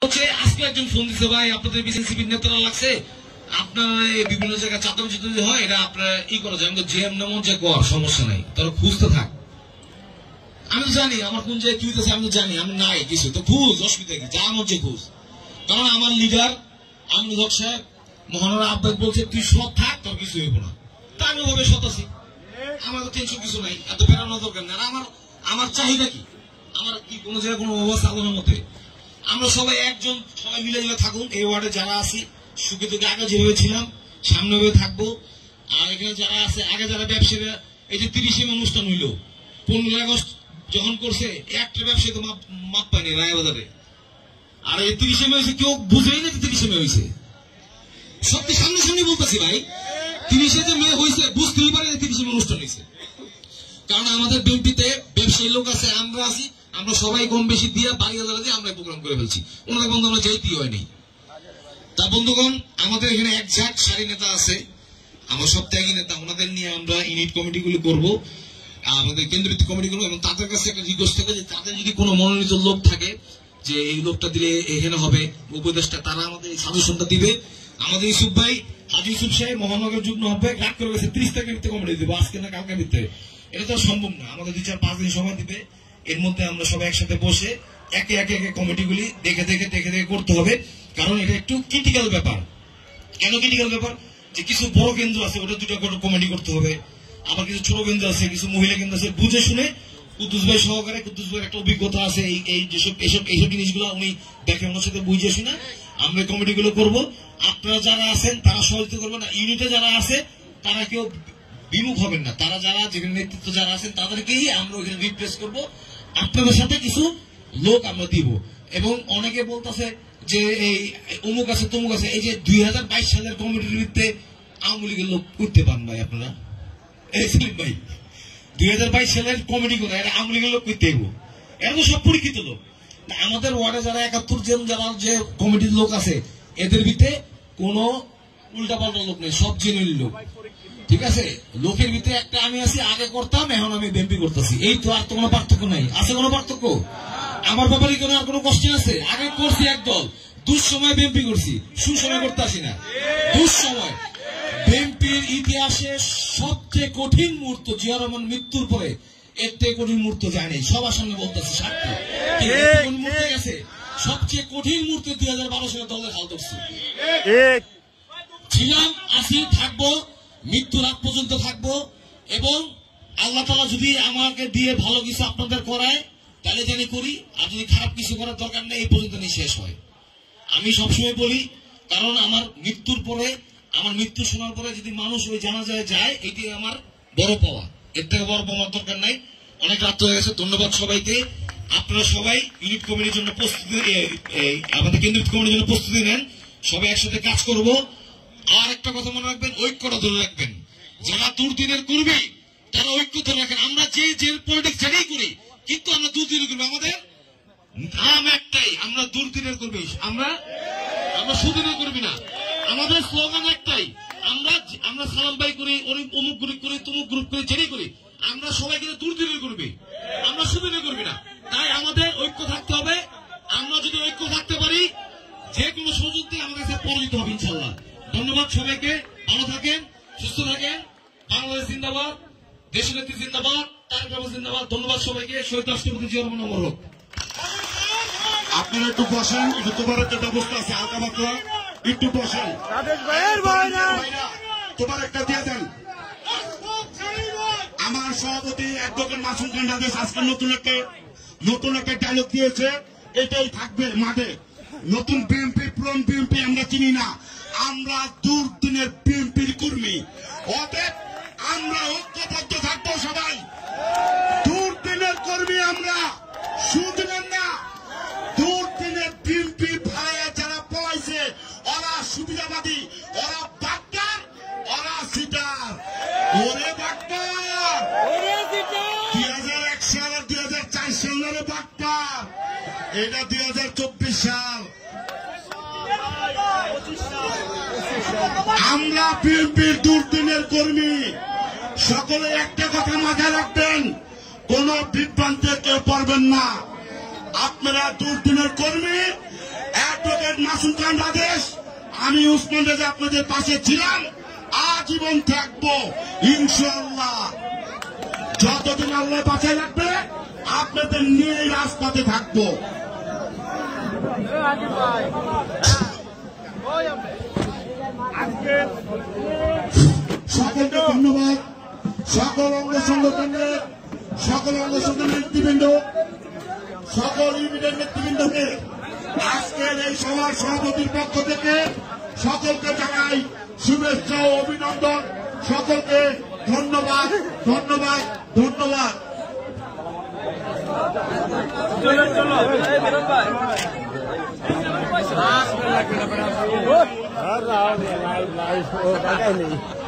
আজকে একজন ফোন দিচ্ছে, ভাই আপনাদের বিএনপির নেতারা লাগছে, আপনার বিভিন্ন জায়গায় চাঁদাবাজি যদি হয় এটা আপনার করা যায়। আমি জেএম নামও যে কর সমস্যা নাই, তারা খুঁজতে থাক। আমি জানি আমার কোন জায়গায় কি হইতেছে, আমি জানি আমি নাই কিছু, তো খুঁজ, অসুবিধা কি, যা আমার যে খুঁজ। কারণ আমার লিডার আমনুল হক সাহেব মহানরা আব্বাস বলছে তুই সৎ থাক, তোর কিছু হইব না। তা আমি ওভাবে সৎ আছি, আমার তো টেনশন কিছু নাই, এত বেড়ানোর দরকার নেই। আমার চাহিদা কি, আমার কি কোন জায়গায় কোনো অবস্থা আলোর মতে আমরা সবাই একজন, সবাই মিলে যাবে থাকুন। এই ওয়ার্ডে যারা আছি সুখে থেকে আগে যেভাবে ছিলাম সামনে ভাবে থাকবো। আর এখানে যারা আছে আগে যারা ব্যবসায়ীরা, এই যে 30 মে অনুষ্ঠান হইল, 15 আগস্ট যখন করছে একটা ব্যবসায়ী তো মাপ পায়নি রায়বাজারে। আর এই 30 মে হয়েছে, কেউ বুঝেই না যে 30 মে হয়েছে। সত্যি সামনে সামনে বলতেছি ভাই, 30 মে হয়েছে বুঝতেই পারে 30 মে অনুষ্ঠান হয়েছে। কারণ আমাদের বিএনপিতে ব্যবসায়ী লোক আছে, আমরা আছি, আমরা সবাই কম বেশি দিয়ে 22,000 দিয়ে আমরা প্রোগ্রাম করে ফেলছি। ওনাদের বন্ধু আমরা যেতেই হয়নি। তা বন্ধুগণ, আমাদের এখানে একজাক্ট সারি নেতা আছে, আমার সব ত্যাগী নেতা, ওনাদের নিয়ে আমরা ইউনিট কমিটিগুলো করবো, আমাদের কেন্দ্রভিত্তিক কমিটিগুলো। এবং তাদের কাছে একটা রিকোয়েস্ট থাকে যে তাদের যদি কোনো মনোনীত লোক থাকে যে এই লোকটা দিলে এখানে হবে উপদেশটা, তারা আমাদের এই সাজেশনটা দিবে। আমাদের ইউসুফ ভাই, হাজি ইউসুফ সাহেব মহানগর যুগ্ম আহ্বায়ক রাগ করে গেছে 30 তারিখের ভিতরে কমিটি দেবো, আজকে না কালকের ভিতরে। এটা তো সম্ভব না, আমাদের 2-4-5 দিন সময় দিবে। এর মধ্যে আমরা সবাই একসাথে বসে একে একে কমিটিগুলি দেখে করতে হবে। কারণ এটা একটু ক্রিটিক্যাল ব্যাপার। কেন ক্রিটিক্যাল ব্যাপার? যে কিছু বড় কেন্দ্র আছে, ওটা 2টা কমিটি করতে হবে। আবার কিছু ছোট কেন্দ্র আছে, কিছু মহিলা কেন্দ্র আছে, বুঝে শুনে কুদ্দুস ভাই সহকারে, কুদ্দুস ভাইয়ের একটা অভিজ্ঞতা আছে এইসব জিনিসগুলো উনি দেখে ওনার সাথে বুঝে শুনে আমরা কমিটিগুলো করবো। আপনারা যারা আছেন তারা সহযোগিতা করবেন না, ইউনিটে যারা আছে তারা কেউ বিমুখ হবেন না, তারা যারা যেখানে নেতৃত্ব যারা আছেন তাদেরকেই আমরা ওইখানে রিপ্লেস করবো। আপনাদের সাথে কিছু লোক আমরা দিব। এবং অনেকে বলতেছে যে এই অমুক আছে তমুক আছে, এই যে 2022 সালের কমিটির ভিত্তিতে আওয়ামী লীগের লোক করতে পান ভাই আপনারা? এই সেলিম ভাই, 2022 সালের কমিটি কোথায়? এটা আওয়ামী লীগের লোক করতে হইব, এরা তো সব পরীক্ষিত লোক। আমাদের ওয়ার্ডে যারা 71 জন যারা যে কমিটির লোক আছে, এদের ভিতরে কোনো উল্টাপাল্টা লোক নেই, সব জেনুইন লোক। ঠিক আছে, লোকের ভিতরে একটা আমি আছি, আগে করতাম, এখন আমি বিএনপি করতেছি, এই তো। আর তো কোনো পার্থক্য নাই, আছে কোনো পার্থক্য? আমার ব্যাপারে কোনো আর কোনো কোশ্চেন আছে? আগে করছি একদল, দুঃসময় বিএনপি করছি, সুসময় করতে আসি না। দুঃসময় বিএনপির ইতিহাসে সবচেয়ে কঠিন মুহূর্ত, জিয়া রহমান মৃত্যুর পরে এর থেকে কঠিন মুহূর্ত যায়নি, সবার সামনে বলতেছি সাক্ষী। কোন মুহূর্তে গেছে? সবচেয়ে কঠিন মুহূর্তে 2012 সালে দলের হাল ধরছি। ছিলাম, আসি, থাকবো, মৃত্যুর আগ পর্যন্ত থাকবো। এবং আল্লাহ তাআলা যদি আমাকে দিয়ে ভালো কিছু আপনাদের করায় তাহলে জানি করি, আর যদি খারাপ কিছু করার দরকার নেই, এই পর্যন্ত নিয়ে শেষ হয়। আমি সবসময় বলি, কারণ আমার মৃত্যুর পরে, আমার মৃত্যু শোনার পরে যদি মানুষ ওই জানাজায় যায়, এটি আমার বড় পাওয়া, এর থেকে বড় পাওয়ার দরকার নাই। অনেক রাত হয়ে গেছে, ধন্যবাদ সবাইকে। আপনারা সবাই ইউনিট কমিটির জন্য প্রস্তুতি, আমাদের কেন্দ্রীয় কমিটির জন্য প্রস্তুতি নেন, সবাই একসাথে কাজ করব। আর একটা কথা মনে রাখবেন, ঐক্যটা ধরে রাখবেন। যারা দুর্দিনের করবে তারা ঐক্য ধরে রাখেন। আমরা যে পলিটিক্স যেটাই করি, কিন্তু আমরা দুর্দিনের করবো, আমাদের নাম একটাই, আমরা দুর্দিনের করবি, আমরা সুদিনের করবি না। আমাদের স্লোগান একটাই, আমরা সালাম ভাই করি, অমুক গ্রুপ করি, তমুক গ্রুপ করি, যেটাই করি, আমরা সবাই কিন্তু দুর্দিনের করবি, আমরা সুদিনের করবি না। তাই আমাদের ঐক্য থাকতে হবে। আমরা যদি ঐক্য থাকতে পারি, যে কোনো সুযোগ দিয়ে আমার কাছে পরাজিত হবে ইনশাল্লাহ। ধন্যবাদ সবাইকে, ভালো থাকেন, সুস্থ থাকেন। বাংলাদেশ জিন্দাবাদ, দেশনেত্রী জিন্দাবাদ, তারেক রহমান জিন্দাবাদ। ধন্যবাদ সবাইকে। শহীদ রাষ্ট্রপতি জিয়া রহমান অমর হোক। আপনারা একটু বসেন, একটু তোমার একটা ব্যবস্থা আছে হালকা পাতলা, একটু বসেন। তোমার একটা দিয়ে দেন। আমার সভাপতি অ্যাডভোকেট মাসুম খান রাজেশ আজকে নতুন একটা ডায়লগ দিয়েছে, এটাই থাকবে মাঠে। নতুন বিএনপি, পুরন বিএনপি আমরা চিনি না, আমরা দুর্দিনের বিএনপির কর্মী। অতএব আমরা ঐক্যবদ্ধ থাকবো সবাই। দুর্দিনের কর্মী আমরা, সুদিনের না। দুর্দিনের বিএনপি ভাইয়া যারা পলাইছে, ওরা সুবিধাবাদী, ওরা বাট্টার, ওরা সিটার। ওরে বাট্টার 2001 সাল আর 2004 সালের বাট্টার, এটা 2024 সাল। আমরা বিএনপির দুর্দিনের কর্মী। সকলে একটা কথা মাথায় রাখবেন, কোন বিভ্রান্তে কেউ পড়বেন না। আপনারা দুর্দিনের কর্মী, এক মাসুম খান রাজেশ, আমি উসমান রেজা আপনাদের পাশে ছিলাম, আজীবন থাকবো ইনশাআল্লাহ। যতদিন আল্লাহ বাঁচায় রাখবে আপনাদের নিয়ে রাজপথে থাকবো। সকলকে ধন্যবাদ। সকল অঙ্গ সংগঠনের নেতৃবৃন্দ, সকল ইউনিটের নেতৃবৃন্দকে আজকের এই সভার সভাপতির পক্ষ থেকে সকলকে জানাই শুভেচ্ছা ও অভিনন্দন। সকলকে ধন্যবাদ, ধন্যবাদ, ধন্যবাদ। লাইভ